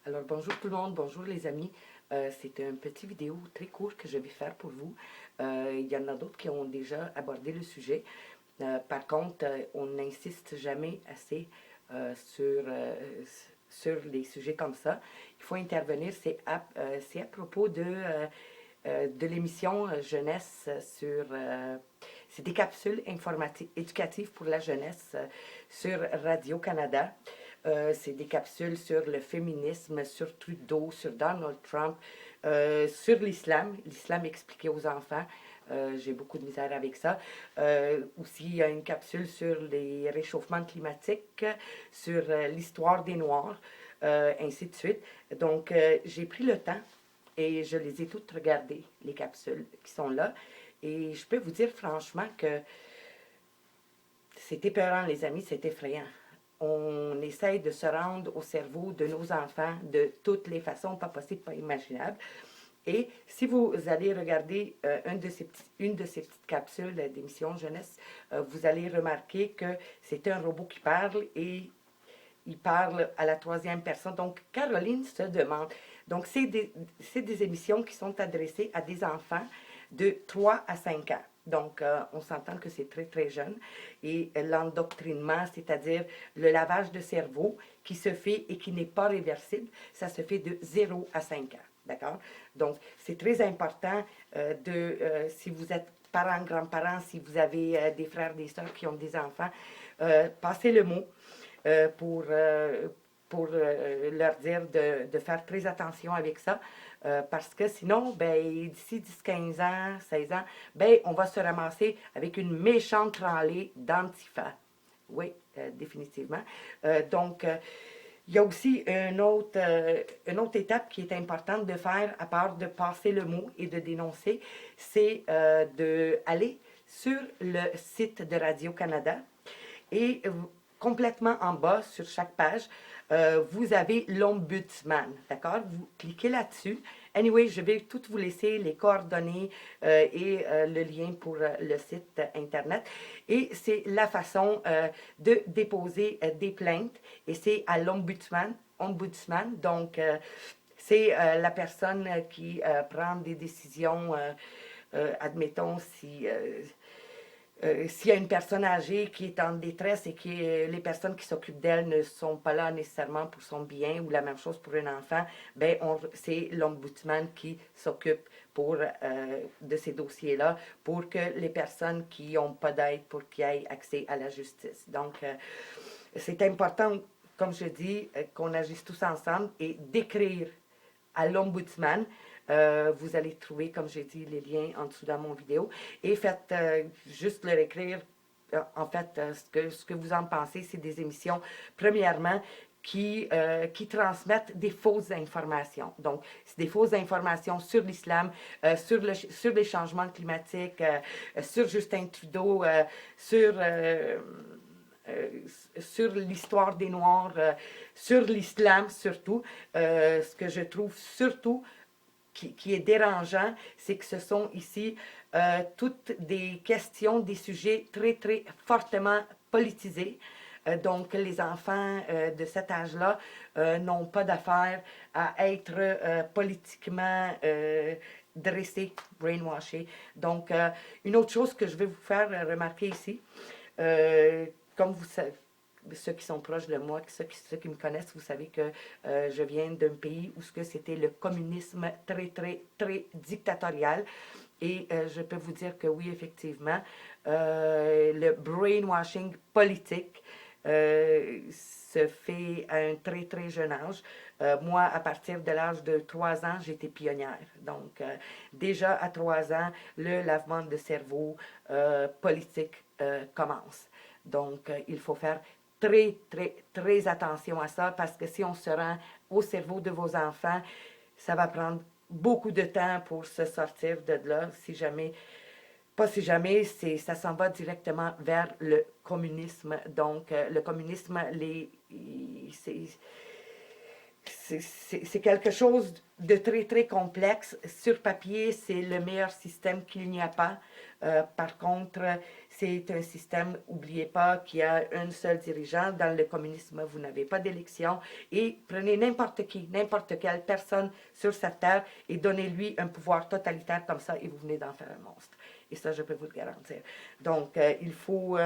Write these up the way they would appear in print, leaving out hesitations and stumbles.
Alors bonjour tout le monde, bonjour les amis. C'est une petite vidéo très courte que je vais faire pour vous. Il y en a d'autres qui ont déjà abordé le sujet. Par contre, on n'insiste jamais assez sur les sujets comme ça. Il faut intervenir, c'est à propos de l'émission Jeunesse c'est des capsules informatives, éducatives pour la jeunesse sur Radio-Canada. C'est des capsules sur le féminisme, sur Trudeau, sur Donald Trump, sur l'islam expliqué aux enfants. J'ai beaucoup de misère avec ça. Aussi, il y a une capsule sur les réchauffements climatiques, sur l'histoire des Noirs, ainsi de suite. Donc, j'ai pris le temps et je les ai toutes regardées, les capsules qui sont là. Et je peux vous dire franchement que c'est épeurant, les amis, c'est effrayant. On essaye de se rendre au cerveau de nos enfants de toutes les façons, pas possibles, pas imaginables. Et si vous allez regarder une de ces petites capsules d'émission jeunesse, vous allez remarquer que c'est un robot qui parle et il parle à la troisième personne. Donc, Caroline se demande. Donc, c'est des émissions qui sont adressées à des enfants de 3 à 5 ans. Donc, on s'entend que c'est très, très jeune. Et l'endoctrinement, c'est-à-dire le lavage de cerveau qui se fait et qui n'est pas réversible, ça se fait de 0 à 5 ans. D'accord? Donc, c'est très important si vous êtes parents, grands-parents, si vous avez des frères, des sœurs qui ont des enfants, passez le mot pour leur dire de faire très attention avec ça. Parce que sinon, ben, d'ici 10, 15 ans, 16 ans, ben, on va se ramasser avec une méchante tralée d'antifa. Oui, définitivement. Donc, il y a aussi une autre étape qui est importante de faire, à part de passer le mot et de dénoncer, c'est d'aller sur le site de Radio-Canada et complètement en bas, sur chaque page, vous avez l'Ombudsman, d'accord? Vous cliquez là-dessus. Anyway, je vais tout vous laisser, les coordonnées et le lien pour le site Internet. Et c'est la façon de déposer des plaintes. Et c'est à l'Ombudsman. Donc, c'est la personne qui prend des décisions, admettons, s'il y a une personne âgée qui est en détresse et que les personnes qui s'occupent d'elle ne sont pas là nécessairement pour son bien, ou la même chose pour un enfant, ben c'est l'ombudsman qui s'occupe de ces dossiers-là pour que les personnes qui n'ont pas d'aide pour qu'ils aient accès à la justice. Donc, c'est important, comme je dis, qu'on agisse tous ensemble et d'écrire à l'ombudsman. Vous allez trouver, comme j'ai dit, les liens en dessous dans mon vidéo. Et faites juste leur écrire, en fait, ce que vous en pensez. C'est des émissions, premièrement, qui transmettent des fausses informations. Donc, c'est des fausses informations sur l'islam, sur les changements climatiques, sur Justin Trudeau, sur l'histoire des Noirs, sur l'islam surtout. Ce que je trouve surtout qui est dérangeant, c'est que ce sont ici toutes des questions, des sujets très, très fortement politisés. Donc, les enfants de cet âge-là n'ont pas d'affaire à être politiquement dressés, brainwashés. Donc, une autre chose que je vais vous faire remarquer ici, euh, comme vous savez, ceux qui sont proches de moi, ceux qui me connaissent, vous savez que je viens d'un pays où c'était le communisme très, très, très dictatorial. Et je peux vous dire que oui, effectivement, le brainwashing politique se fait à un très, très jeune âge. Moi, à partir de l'âge de 3 ans, j'étais pionnière. Donc, déjà à 3 ans, le lavement de cerveau politique commence. Donc, il faut faire très, très, très attention à ça parce que si on se rend au cerveau de vos enfants, ça va prendre beaucoup de temps pour se sortir de là. Si jamais, pas si jamais, ça s'en va directement vers le communisme. Donc, le communisme, c'est quelque chose de très, très complexe. Sur papier, c'est le meilleur système qu'il n'y a pas. Par contre, c'est un système, n'oubliez pas, qu'il y a un seul dirigeant. Dans le communisme, vous n'avez pas d'élection. Et prenez n'importe qui, n'importe quelle personne sur cette terre et donnez-lui un pouvoir totalitaire comme ça et vous venez d'en faire un monstre. Et ça, je peux vous le garantir. Donc, il faut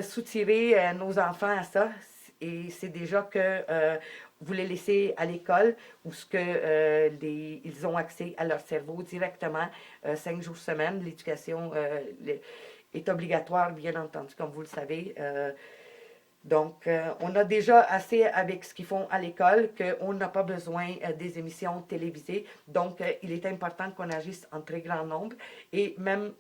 soutirer nos enfants à ça. Et c'est déjà que vous les laissez à l'école où ils ont accès à leur cerveau directement 5 jours semaine. L'éducation est obligatoire, bien entendu, comme vous le savez. Donc, on a déjà assez avec ce qu'ils font à l'école qu'on n'a pas besoin des émissions télévisées. Donc, il est important qu'on agisse en très grand nombre. Et même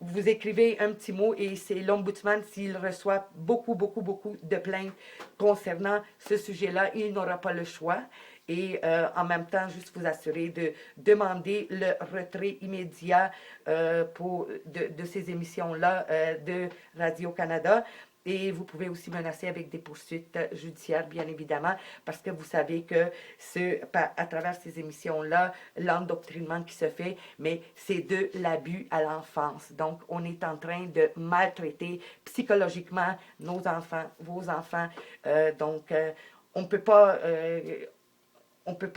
vous écrivez un petit mot et c'est l'ombudsman, s'il reçoit beaucoup de plaintes concernant ce sujet-là, il n'aura pas le choix. Et en même temps, juste vous assurer de demander le retrait immédiat de ces émissions-là de Radio-Canada. Et vous pouvez aussi menacer avec des poursuites judiciaires, bien évidemment, parce que vous savez que à travers ces émissions-là, l'endoctrinement qui se fait, mais c'est de l'abus à l'enfance. Donc, on est en train de maltraiter psychologiquement nos enfants, vos enfants. On ne peut pas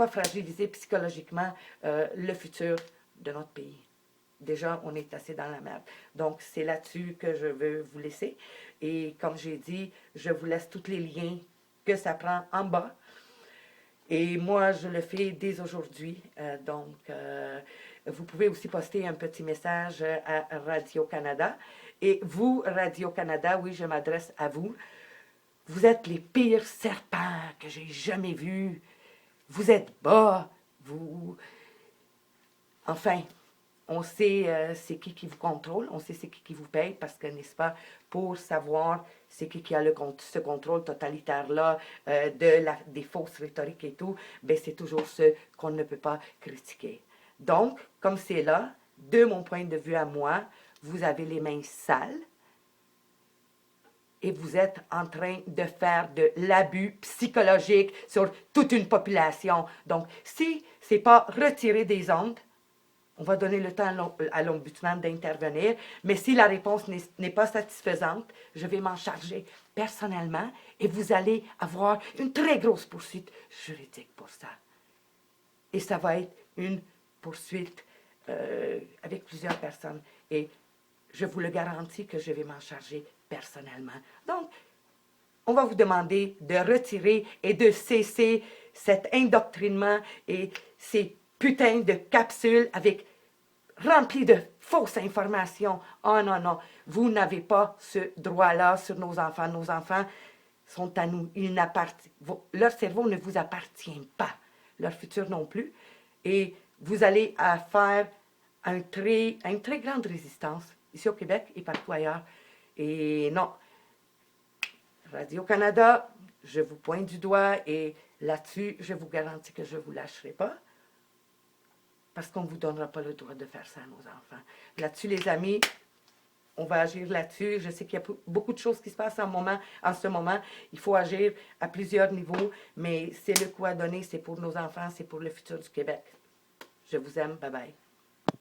fragiliser psychologiquement le futur de notre pays. Déjà, on est assez dans la merde. Donc, c'est là-dessus que je veux vous laisser. Et comme j'ai dit, je vous laisse tous les liens que ça prend en bas. Et moi, je le fais dès aujourd'hui. Vous pouvez aussi poster un petit message à Radio-Canada. Et vous, Radio-Canada, oui, je m'adresse à vous. Vous êtes les pires serpents que j'ai jamais vus. Vous êtes bas. Enfin... On sait c'est qui vous contrôle, on sait c'est qui vous paye, parce que, n'est-ce pas, pour savoir c'est qui a ce contrôle totalitaire-là des fausses rhétoriques et tout, ben c'est toujours ce qu'on ne peut pas critiquer. Donc, comme c'est là, de mon point de vue à moi, vous avez les mains sales et vous êtes en train de faire de l'abus psychologique sur toute une population. Donc, si ce n'est pas retirer des ondes, on va donner le temps à l'ombudsman d'intervenir, mais si la réponse n'est pas satisfaisante, je vais m'en charger personnellement et vous allez avoir une très grosse poursuite juridique pour ça. Et ça va être une poursuite avec plusieurs personnes. Et je vous le garantis que je vais m'en charger personnellement. Donc, on va vous demander de retirer et de cesser cet endoctrinement et ces putains de capsules remplies de fausses informations. Oh non, non, vous n'avez pas ce droit-là sur nos enfants. Nos enfants sont à nous. Leur cerveau ne vous appartient pas. Leur futur non plus. Et vous allez faire une très grande résistance, ici au Québec et partout ailleurs. Et non, Radio-Canada, je vous pointe du doigt et là-dessus, je vous garantis que je ne vous lâcherai pas. Parce qu'on ne vous donnera pas le droit de faire ça à nos enfants. Là-dessus, les amis, on va agir là-dessus. Je sais qu'il y a beaucoup de choses qui se passent en ce moment. Il faut agir à plusieurs niveaux, mais c'est le coup à donner, c'est pour nos enfants, c'est pour le futur du Québec. Je vous aime, bye bye.